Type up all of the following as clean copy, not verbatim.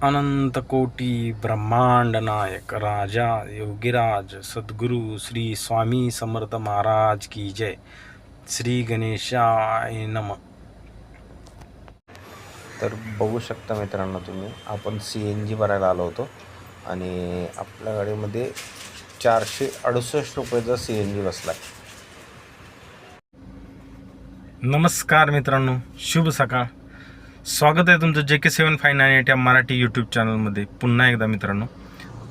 अनंत कोटी ब्रह्मांड नायक राजा योगीराज सद्गुरू श्री स्वामी समर्थ महाराज की जय. श्री गणेशाय नम. तर बघू शकता मित्रांनो तुम्ही, आपण CNG भरायला आलो होतो आणि आपल्या गाडीमध्ये 468 रुपयाचा CNG बसला. नमस्कार मित्रांनो, शुभ सकाळ. स्वागत आहे तुमचं JK759 या मराठी यूट्यूब चॅनलमध्ये पुन्हा एकदा मित्रांनो.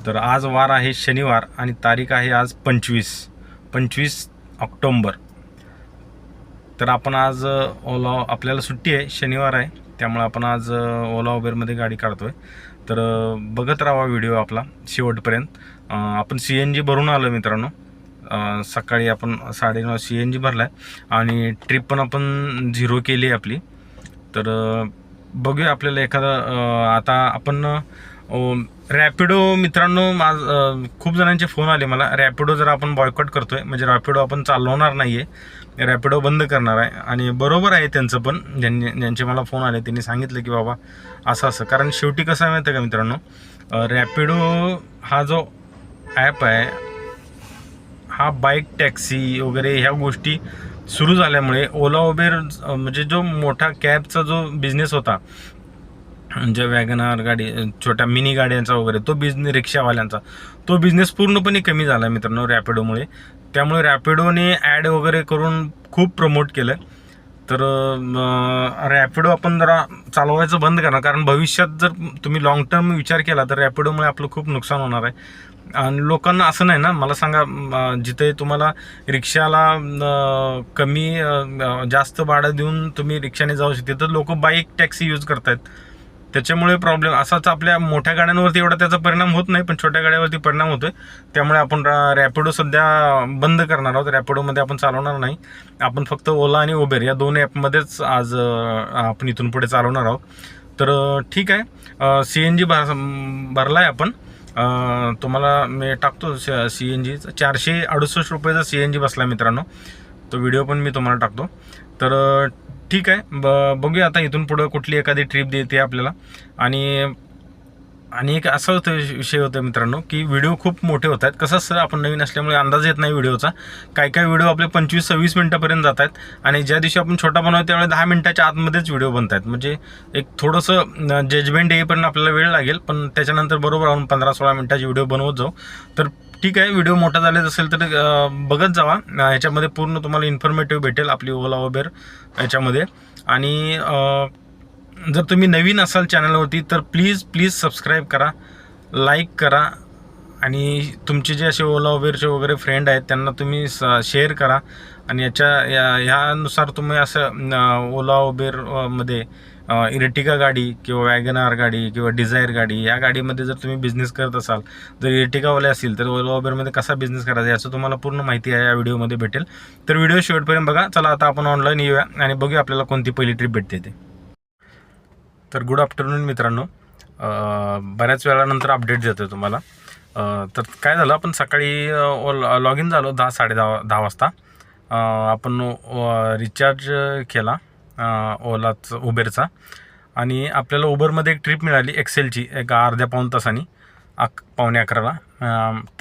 तर आज वार आहे शनिवार आणि तारीख आहे आज 25 ऑक्टोंबर. तर आपण आज आपल्याला सुट्टी आहे, शनिवार आहे, त्यामुळे आपण आज ओला उबेरमध्ये गाडी काढतोय. तर बघत राहा व्हिडिओ आपला शेवटपर्यंत. आपण CNG भरून आलो मित्रांनो. सकाळी आपण 9:30 CNG भरला आहे आणि ट्रिप पण आपण 0 केली आहे आपली. तर बघूया आपल्याला एखादा आता आपण रॅपिडो मित्रांनो, खूप जणांचे फोन आले मला. रॅपिडो जर आपण बॉयकॉट करतोय, म्हणजे रॅपिडो आपण चालवणार नाही आहे, रॅपिडो बंद करणार आहे. आणि बरोबर आहे त्यांचं पण. ज्यांचे मला फोन आले त्यांनी सांगितलं की बाबा असं कारण शेवटी कसं आहे माहिती आहे का मित्रांनो, रॅपिडो हा जो ॲप आहे हा बाईक टॅक्सी वगैरे ह्या गोष्टी सुरू झाल्यामुळे ओला उबेर म्हणजे जो मोठा कॅबचा जो बिझनेस होता, म्हणजे वॅगनार गाडी, छोट्या मिनी गाड्यांचा वगैरे तो बिझनेस, रिक्षावाल्यांचा तो बिझनेस पूर्णपणे कमी झाला मित्रांनो रॅपिडोमुळे. त्यामुळे रॅपिडोने ॲड वगैरे करून खूप प्रमोट केलं. तर रॅपिडो आपण जरा चालवायचं बंद करणार, कारण भविष्यात जर तुम्ही लॉंग टर्म विचार केला तर रॅपिडोमुळे आपलं खूप नुकसान होणार आहे. आणि लोकांना असं नाही ना, मला सांगा, जिथे तुम्हाला रिक्षाला कमी जास्त भाडं देऊन तुम्ही रिक्षाने जाऊ शकते, तर लोक बाईक टॅक्सी यूज करतायत. त्याच्यामुळे प्रॉब्लेम असाच. आपल्या मोठ्या गाड्यांवरती एवढा त्याचा परिणाम होत नाही, पण छोट्या गाड्यांवरती परिणाम होतोय. त्यामुळे आपण रॅपिडो सध्या बंद करणार आहोत. रॅपिडोमध्ये आपण चालवणार नाही. आपण फक्त ओला आणि उबेर या दोन ॲपमध्येच आज आपण इथून पुढे चालवणार आहोत. तर ठीक आहे, CNG भरला आहे आपण. तुम्हाला मी टाकतो CNG 468 रुपयाचा CNG बसला मित्रांनो. तो व्हिडिओ पण मी तुम्हाला टाकतो. तर ठीक आहे, बघूया आता इथून पुढं कुठली एखादी ट्रिप देते आपल्याला. आणि एक असा विषय होता मित्रांनो की व्हिडिओ खूप मोठे होत आहेत. कसं असतं, आपण नवीन असल्यामुळे अंदाज येत नाही व्हिडिओचा. काही व्हिडिओ आपले 25-26 मिनटापर्यंत जात आहेत, आणि ज्या दिवशी आपण छोटा बनवतो त्यावेळेस 10 मिनटाच्या आतमध्येच व्हिडिओ बनत आहेत. म्हणजे एक थोडंसं जजमेंट येईपर्यंत आपल्याला वेळ लागेल, पण त्याच्यानंतर बरोबर आपण 15-16 मिनटाची व्हिडिओ बनवत जाऊ. तर ठीक आहे, व्हिडिओ मोठा झालेला असेल तर बघत जावा. ह्याच्यामध्ये पूर्ण तुम्हाला इन्फॉर्मेटिव्ह भेटेल आपली ओला उबेर याच्यामध्ये. आणि जर तुम्ही नवीन असाल चॅनलवरती तर प्लीज सबस्क्राईब करा, लाईक करा, आणि तुमचे जे असे ओला उबेरचे वगैरे फ्रेंड आहेत त्यांना तुम्ही शेअर करा. आणि ह्यानुसार तुम्ही असं ओला उबेरमध्ये इर्टिगा गाडी किंवा वॅगनार गाडी किंवा डिझायर गाडी या गाडीमध्ये जर तुम्ही बिझनेस करत असाल, जर इर्टिगावाले असतील तर ओला उबेरमध्ये कसा बिझनेस करायचा याचं तुम्हाला पूर्ण माहिती आहे या व्हिडिओमध्ये भेटेल. तर व्हिडिओ शेवटपर्यंत बघा. चला आता आपण ऑनलाईन येऊया आणि बघूया आपल्याला कोणती पहिली ट्रिप भेटते ते. तर गुड आफ्टरनून मित्रांनो. बऱ्याच वेळानंतर अपडेट देतो तुम्हाला. तर काय झालं, आपण सकाळी लॉग इन झालो 10-10:30 वाजता. आपण रिचार्ज केला उबेरचा, आणि आपल्याला उबरमध्ये एक ट्रिप मिळाली एक्सेलची, एक अर्ध्या-पाऊण तासानी, 11:45ला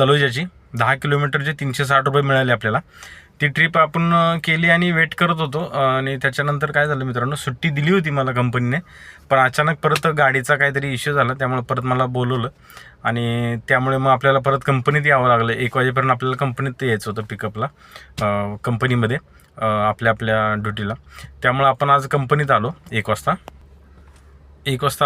तलोजाची 10 किलोमीटरचे 360 रुपये मिळाले आपल्याला. ती ट्रिप आपण केली आणि वेट करत होतो. आणि त्याच्यानंतर काय झालं मित्रांनो, सुट्टी दिली होती मला कंपनीने, पण अचानक परत गाडीचा काहीतरी इश्यू झाला, त्यामुळे परत मला बोलवलं आणि त्यामुळे मग आपल्याला परत कंपनीत यावं लागलं. 1 वाजेपर्यंत आपल्याला कंपनीत यायचं होतं पिकअपला, कंपनीमध्ये आपल्या ड्युटीला. त्यामुळे आपण आज कंपनीत आलो 1 वाजता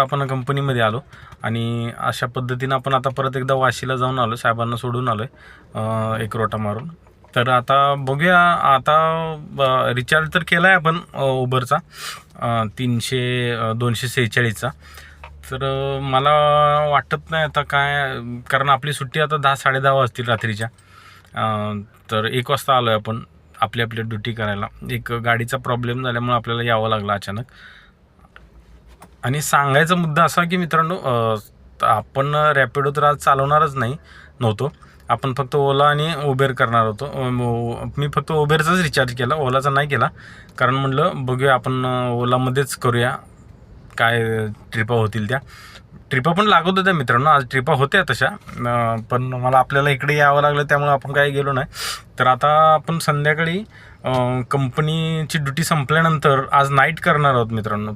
आपण कंपनीमध्ये आलो. आणि अशा पद्धतीनं आपण आता परत एकदा वाशीला जाऊन आलो, साहेबांना सोडून आलो आहे एक रोटा मारून. तर आता बघूया, आता रिचार्ज तर केला आहे आपण उबरचा 246चा. तर मला वाटत नाही आता काय, कारण आपली सुट्टी आता 10-10:30 वाजतील रात्रीच्या. तर 1 वाजता आलो आहे आपण आपली ड्युटी करायला. एक गाडीचा प्रॉब्लेम झाल्यामुळे आपल्याला यावं लागलं अचानक. आणि सांगायचा मुद्दा असा की मित्रांनो, आपण रॅपिडो तर आज चालवणारच नव्हतो. आपण फक्त ओला आणि उबेर करणार होतो. मी फक्त उबेरचाच रिचार्ज केला, ओलाचा नाही केला, कारण म्हटलं बघूया आपण ओलामध्येच करूया. काय ट्रिपा होतील त्या. ट्रिपा पण लागत होत्या मित्रांनो, आज ट्रिपा होत्या तशा, पण मला आपल्याला इकडे यावं लागलं त्यामुळे आपण काही गेलो नाही. तर आता आपण संध्याकाळी कंपनीची ड्युटी संपल्यानंतर आज नाईट करणार आहोत मित्रांनो.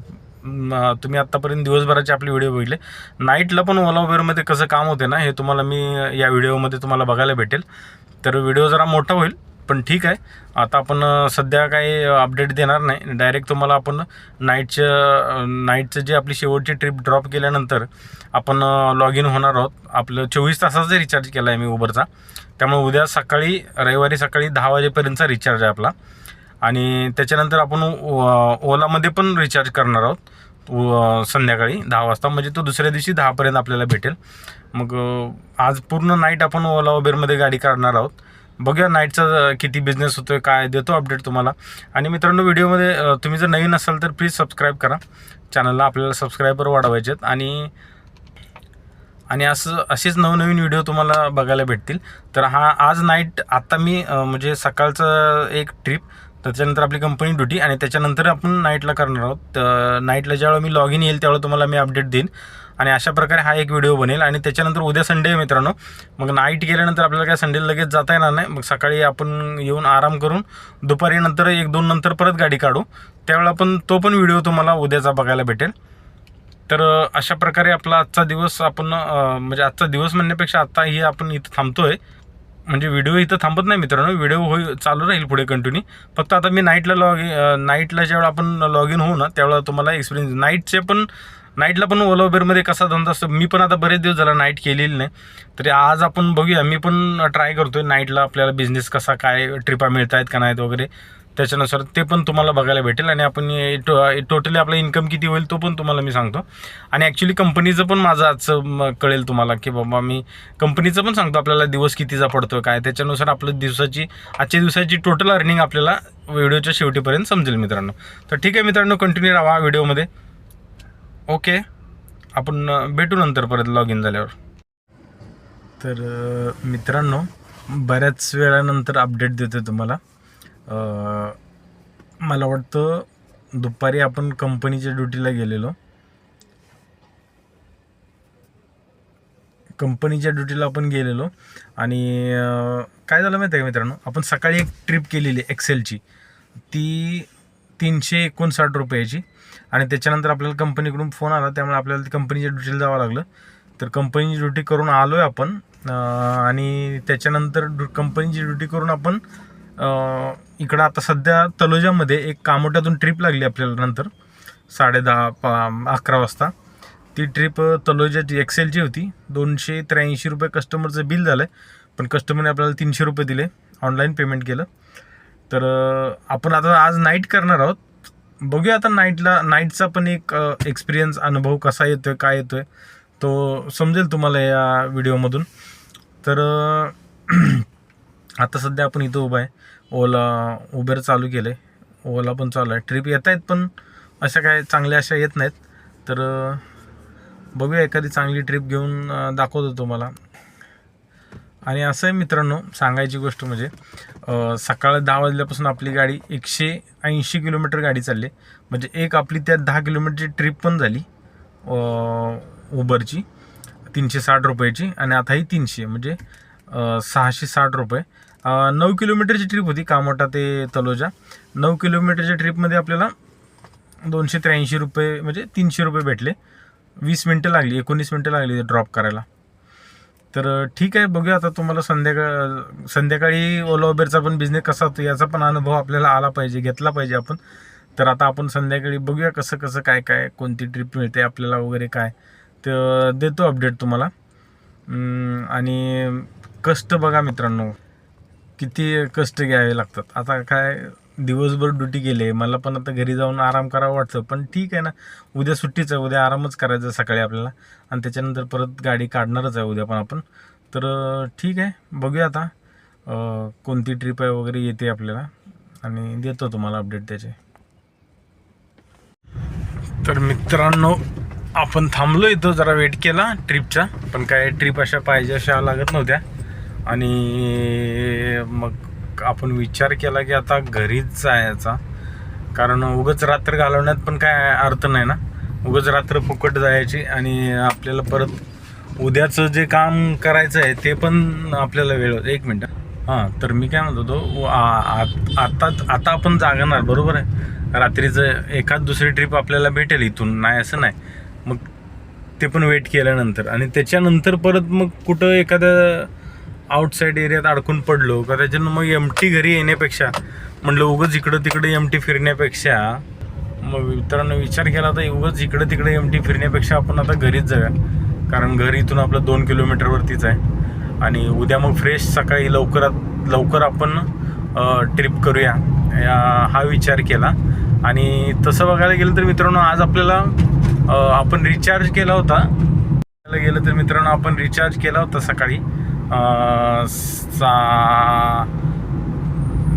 तुम्ही आत्तापर्यंत दिवसभराचे आपले व्हिडिओ बघितले. नाईटला पण ओला उबेरमध्ये कसं काम होते ना, हे तुम्हाला मी या व्हिडिओमध्ये तुम्हाला बघायला भेटेल. तर व्हिडिओ जरा मोठा होईल, पण ठीक आहे. आता आपण सध्या काही अपडेट देणार नाही, डायरेक्ट तुम्हाला आपण नाईटचं जे आपली शेवटची ट्रिप ड्रॉप केल्यानंतर आपण लॉग इन होणार आहोत. आपलं 24 तासाचा रिचार्ज केला आहे मी उबरचा, त्यामुळे उद्या सकाळी रविवारी सकाळी 10 वाजेपर्यंतचा रिचार्ज आहे आपला. आणि त्याच्यानंतर आपण ओलामध्ये पण रिचार्ज करणार आहोत संध्याकाळी 10 वाजता, म्हणजे तो दुसऱ्या दिवशी 10पर्यंत आपल्याला भेटेल. मग आज पूर्ण नाईट आपण ओला उबेरमध्ये गाडी काढणार आहोत. बघूया नाईटचा किती बिझनेस होतोय, काय देतो अपडेट तुम्हाला. आणि मित्रांनो, व्हिडिओमध्ये तुम्ही जर नवीन असाल तर प्लीज सबस्क्राईब करा चॅनलला, आपल्याला सबस्क्रायबर वाढवायचे आहेत. आणि असेच नवनवीन व्हिडिओ तुम्हाला बघायला भेटतील. तर आज नाईट आता मी म्हणजे सकाळचं एक ट्रिप, त्याच्यानंतर आपली कंपनी ड्युटी, आणि त्याच्यानंतर आपण नाईटला करणार आहोत. नाईटला ज्यावेळेला मी लॉग इन येईल त्यावेळेला तुम्हाला मी अपडेट देईन. आणि अशा प्रकारे हा एक व्हिडिओ बनेल. आणि त्याच्यानंतर उद्या संडे आहे मित्रांनो, मग नाईट गेल्यानंतर आपल्याला काय संडेला लगेच जाता येणार नाही. मग सकाळी आपण येऊन आराम करून दुपारी नंतर 1-2 नंतर परत गाडी काढू, त्यावेळेला पण तो पण व्हिडिओ तुम्हाला उद्याचा बघायला भेटेल. तर अशा प्रकारे आपला आजचा दिवस आपण म्हणजे आजचा दिवस म्हणण्यापेक्षा आत्ता ही आपण इथं थांबतोय. म्हणजे व्हिडिओ इथं थांबत नाही मित्रांनो, व्हिडिओ चालू राहील पुढे कंटिन्यू. फक्त आता मी नाईटला ज्यावेळेला आपण लॉग इन होऊ ना, त्यावेळेला तुम्हाला एक्सपिरियन्स नाईटला पण ओला उबेरमध्ये कसा धंदा असतो. मी पण आता बरेच दिवस झाला नाईट केलेली नाही, तरी आज आपण बघूया. मी पण ट्राय करतोय नाईटला आपल्याला बिझनेस कसा, काय ट्रिपा मिळत आहेत का नाहीत वगैरे, त्याच्यानुसार ते पण तुम्हाला बघायला भेटेल. आणि आपण टोटली आपला इन्कम किती होईल तो पण तुम्हाला मी सांगतो. आणि ॲक्च्युली कंपनीचं पण माझं आजचं कळेल तुम्हाला, की बाबा मी कंपनीचं पण सांगतो आपल्याला दिवस कितीचा पडतो काय, त्याच्यानुसार आपलं आजच्या दिवसाची टोटल अर्निंग आपल्याला व्हिडिओच्या शेवटीपर्यंत समजेल मित्रांनो. तर ठीक आहे मित्रांनो, कंटिन्यू राहा व्हिडिओमध्ये. ओके, आपण भेटू नंतर परत लॉग इन झाल्यावर. तर मित्रांनो, बऱ्याच वेळानंतर अपडेट देतो तुम्हाला. मला वाटतं दुपारी आपण कंपनीच्या ड्युटीला गेलेलो. आणि काय झालं माहिती आहे का मित्रांनो, आपण सकाळी एक ट्रिप केलेली एक्सेलची, ती 359 रुपयाची. आणि त्याच्यानंतर आपल्याला कंपनीकडून फोन आला, त्यामुळे आपल्याला कंपनीच्या ड्युटीला जावं लागलं. तर कंपनीची ड्युटी करून आलो आहे आपण. आणि त्याच्यानंतर कंपनीची ड्युटी करून आपण इकडं आता सध्या तलोजामध्ये एक कामोट्यातून ट्रिप लागली आपल्याला नंतर 10:30-11 वाजता. ती ट्रिप तलोजाची एक्सेलची होती. 283 रुपये कस्टमरचं बिल झालं आहे, पण कस्टमरने आपल्याला 300 रुपये दिले, ऑनलाईन पेमेंट केलं. तर आपण आता आज नाईट करणार आहोत. बघूया आता नाईटचा पण एक एक्सपिरियन्स, अनुभव कसा येतोय, काय येतोय तो समजेल तुम्हाला या व्हिडिओमधून. तर आता सध्या आपण इथं उभा आहे. उबेर चालू केलं आहे, ओला पण चालू आहे. ट्रिप येत आहेत, पण अशा काय चांगल्या अशा येत नाहीत. तर बघूया, एखादी चांगली ट्रिप घेऊन दाखवतो तुम्हाला. आणि असं आहे मित्रांनो, सांगायची गोष्ट म्हणजे सकाळ 10 वाजल्यापासून आपली गाडी 180 किलोमीटर गाडी चालली. म्हणजे एक आपली त्यात 10 किलोमीटरची ट्रिप पण झाली उबरची, 360 रुपयाची. आणि आता ही 300, म्हणजे 660 रुपये. 9 किलोमीटरची ट्रिप होती कामोटा ते तलोजा. 9 किलोमीटरच्या ट्रिपमध्ये आपल्याला 283 रुपये, म्हणजे 300 रुपये भेटले. 19 मिनटं लागली ड्रॉप करायला. तर ठीक आहे, बघूया आता. तुम्हाला संध्याकाळी ओला उबेरचा पण बिझनेस कसा होतो याचा पण अनुभव आपल्याला आला पाहिजे, घेतला पाहिजे आपण. तर आता आपण संध्याकाळी बघूया कसं काय कोणती ट्रिप मिळते आपल्याला वगैरे काय, तर देतो अपडेट तुम्हाला. आणि कष्ट बघा मित्रांनो, किती कष्ट घ्यावे लागतात. आता काय दिवसभर ड्युटी केली, मला पण आता घरी जाऊन आराम करावं वाटतं, पण ठीक आहे ना, उद्या सुट्टीच आहे, उद्या आरामच करायचं सकाळी आपल्याला. आणि त्याच्यानंतर परत गाडी काढणारच आहे उद्या पण आपण. तर ठीक आहे, बघूया आता कोणती ट्रिप आहे वगैरे येते आपल्याला, आणि देतो तुम्हाला अपडेट त्याचे. तर मित्रांनो, आपण थांबलो इथं, जरा वेट केला ट्रिपचा, पण काय ट्रिप अशा पाहिजे अशा लागत नव्हत्या. आणि मग आपण विचार केला की आता घरीच जायचा, कारण उगाच रात्र घालवण्यात पण काय अर्थ नाही ना. उगाच रात्र फुकट जायची आणि आपल्याला परत उद्याचं जे काम करायचं आहे ते पण आपल्याला वेळ होतं. एक मिनटं. हां, तर मी काय म्हणतो तो आता आपण जागणार बरोबर आहे. रात्रीचं एखाद दुसरी ट्रिप आपल्याला भेटेल इथून, नाही असं नाही. मग ते पण वेट केल्यानंतर आणि त्याच्यानंतर परत मग कुठं एखाद्या आउटसाईड एरियात अडकून पडलो का त्याच्यानं मग एमटी घरी येण्यापेक्षा म्हटलं उगाच इकडं तिकडे एमटी फिरण्यापेक्षा, मग मित्रांनो विचार केला तर उगाच इकडं तिकडे एमटी फिरण्यापेक्षा आपण आता घरीच जाऊया. कारण घर इथून आपलं 2 किलोमीटरवरतीच आहे आणि उद्या मग फ्रेश सकाळी लवकर आपण ट्रिप करूया हा विचार केला. आणि तसं बघायला गेलं तर मित्रांनो आज आपल्याला आपण रिचार्ज केला होता. गेलं तर मित्रांनो आपण रिचार्ज केला होता सकाळी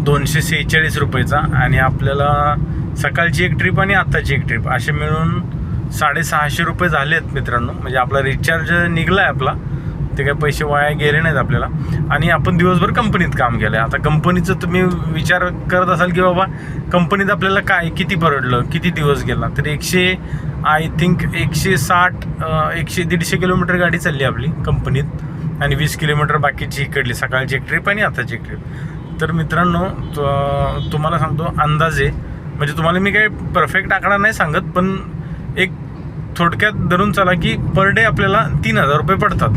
246 रुपयेचा आणि आपल्याला सकाळची एक ट्रिप आणि आत्ताची एक ट्रिप असे मिळून 650 रुपये झाले आहेत मित्रांनो. म्हणजे आपला रिचार्ज निघला आहे आपला, ते काही पैसे वाया गेले नाहीत आपल्याला. आणि आपण दिवसभर कंपनीत काम केलं आहे. आता कंपनीचं तुम्ही विचार करत असाल की बाबा कंपनीत आपल्याला काय किती परवडलं, किती दिवस गेला, तर 160-150 किलोमीटर गाडी चालली आपली कंपनीत आणि 20 किलोमीटर बाकीची इकडली सकाळची एक ट्रिप आणि आताची एक ट्रिप. तर मित्रांनो तुम्हाला सांगतो अंदाजे, म्हणजे तुम्हाला मी काही परफेक्ट आकडा नाही सांगत, पण एक थोडक्यात धरून चला की पर डे आपल्याला 3000 रुपये पडतात.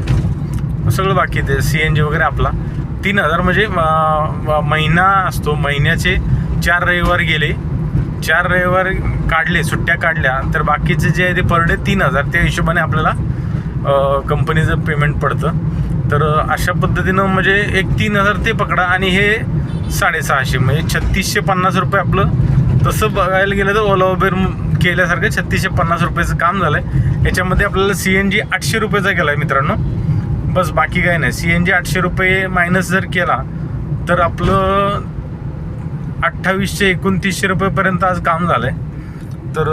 सगळं बाकी ते CNG वगैरे आपला 3000 म्हणजे महिना असतो. महिन्याचे 4 रविवार गेले, 4 रविवार काढले, सुट्ट्या काढल्या, तर बाकीचे जे आहे ते पर डे 3000 त्या हिशोबाने आपल्याला कंपनीचं पेमेंट पडतं. तर अशा पद्धतीनं म्हणजे एक 3000 ते पकडा आणि हे 650 म्हणजे 3650 रुपये आपलं. तसं बघायला गेलं तर ओला उबेर केल्यासारखं 3650 रुपयाचं काम झालं आहे. याच्यामध्ये आपल्याला CNG 800 रुपयाचा केला आहे मित्रांनो, बस बाकी काय नाही. CNG 800 रुपये मायनस जर केला तर आपलं 2829 रुपयेपर्यंत आज काम झालं आहे. तर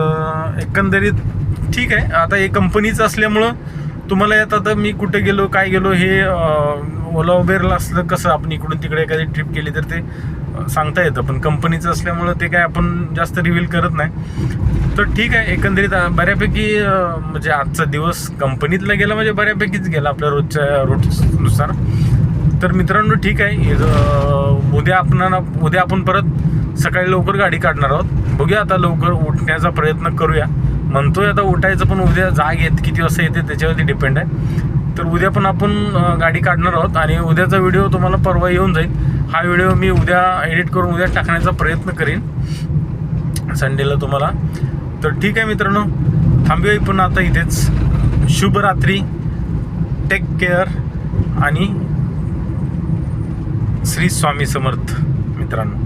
एकंदरीत ठीक आहे. आता हे कंपनीचं असल्यामुळं तुम्हाला येतं, आता मी कुठे गेलो काय गेलो हे ओला उबेरला असलं कसं आपण इकडून तिकडे एखादी ट्रिप केली तर ते सांगता येतं, पण कंपनीचं असल्यामुळं ते काय आपण जास्त रिव्हील करत नाही. तर ठीक आहे. एकंदरीत बऱ्यापैकी म्हणजे आजचा दिवस कंपनीतला गेला म्हणजे बऱ्यापैकीच गेला आपल्या रोजच्या रूटनुसार. तर मित्रांनो ठीक आहे. उद्या आपण परत सकाळी लवकर गाडी काढणार आहोत. बघूया आता लवकर उठण्याचा प्रयत्न करूया. म्हणतोय आता उठायचं, पण उद्या जाग किती वाजता येते त्याच्यावरती डिपेंड आहे. तर उद्या पण आपण गाडी काढणार आहोत आणि उद्याचा व्हिडिओ तुम्हाला परवा येऊन जाईल. हा व्हिडिओ मी उद्या एडिट करून उद्या टाकण्याचा प्रयत्न करीन संडेला तुम्हाला. तर ठीक आहे मित्रांनो, थांबूया पण आता इथेच. शुभरात्री, टेक केअर आणि श्री स्वामी समर्थ मित्रांनो.